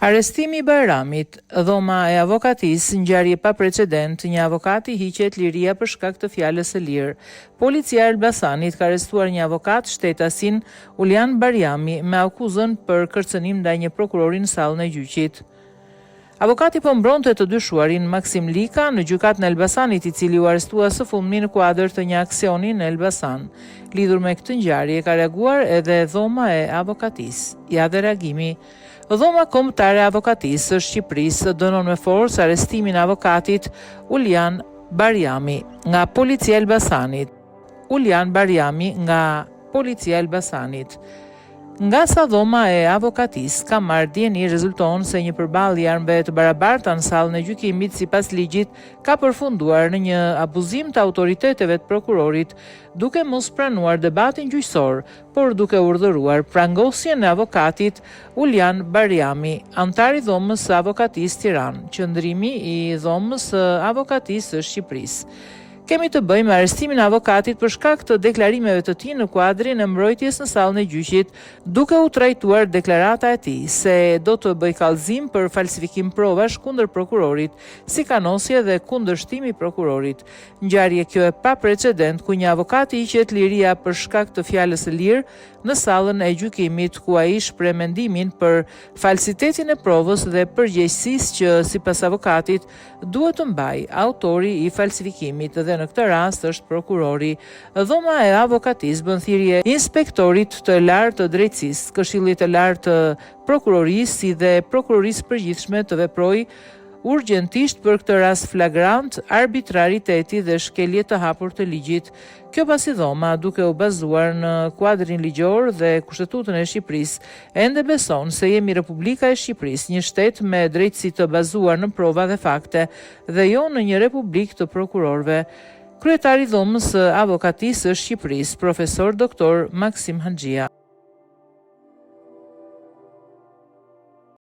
Arrestimi i Bajramit, dhoma e avokatisë, ngjarje pa precedent, një avokati hiqet liria për shkak të fjalës së lirë. Policia e Elbasanit ka arrestuar një avokat shtetasin Ulian Barjami me akuzën për kërcënim ndaj një prokurori në sallën e gjyqit. Avokati po mbronte të dyshuarin Maksim Lika në gjykatën e Elbasanit, i cili u arrestua së fundmi në kuadër të një aksioni në Elbasan. Lidhur me këtë ngjarje ka reaguar edhe dhoma e avokatisë. Ja dhe reagimi. Dhoma kombëtare e avokatisë së Shqipërisë dënon me forcë arrestimin e avokatit Ulian Barjami nga Policia e Elbasanit. Ulian Barjami nga Policia e Elbasanit. Nga sa dhoma e avokatisë ka marrë dieni, rezulton se një përballje armëve të barabarta në sallën e gjykimit sipas ligjit ka përfunduar në një abuzim të autoriteteve të prokurorit, duke mos pranuar debatin gjyqësor, por duke urdhëruar prangosjen e avokatit Ulian Barjami, antar i dhomës së avokatisë Tiranë, qëndrimi i dhomës së avokatisë së Shqipërisë. Kemi të bëjmë me arrestimin e avokatit për shkak të deklarimeve të tij në kuadrin e mbrojtjes në sallën e gjyqit, duke u trajtuar deklarata e tij se do të bëj kallëzim për falsifikim provash kundër prokurorit, si kanosje dhe kundërshtim i prokurorit. Ngjarje kjo e pa precedent ku një avokat i hiqet liria për shkak të fjalës së lirë në sallën e gjykimit, ku ai shpreh mendimin për falsitetin e provës dhe përgjegjësisë që sipas avokatit duhet të mbajë autori i falsifikimit, dhe në këtë rast është prokurori. Dhoma e avokatisë bën thirrje inspektorit të lartë të drejtësisë, Këshillit të lartë të prokurorisë si dhe prokurorisë përgjithshme të veprojë urgjentisht për këtë rast flagrant arbitrariteti dhe shkelje të hapur të ligjit. Kjo pasi dhoma, duke u bazuar në kuadrin ligjor dhe Kushtetutën e Shqipërisë, ende beson se jemi Republika e Shqipërisë, një shtet me drejtësi të bazuar në prova dhe fakte, dhe jo në një republikë të prokurorëve. Kryetari i dhomës së avokatisë së Shqipërisë, profesor doktor Maksim Haxhia.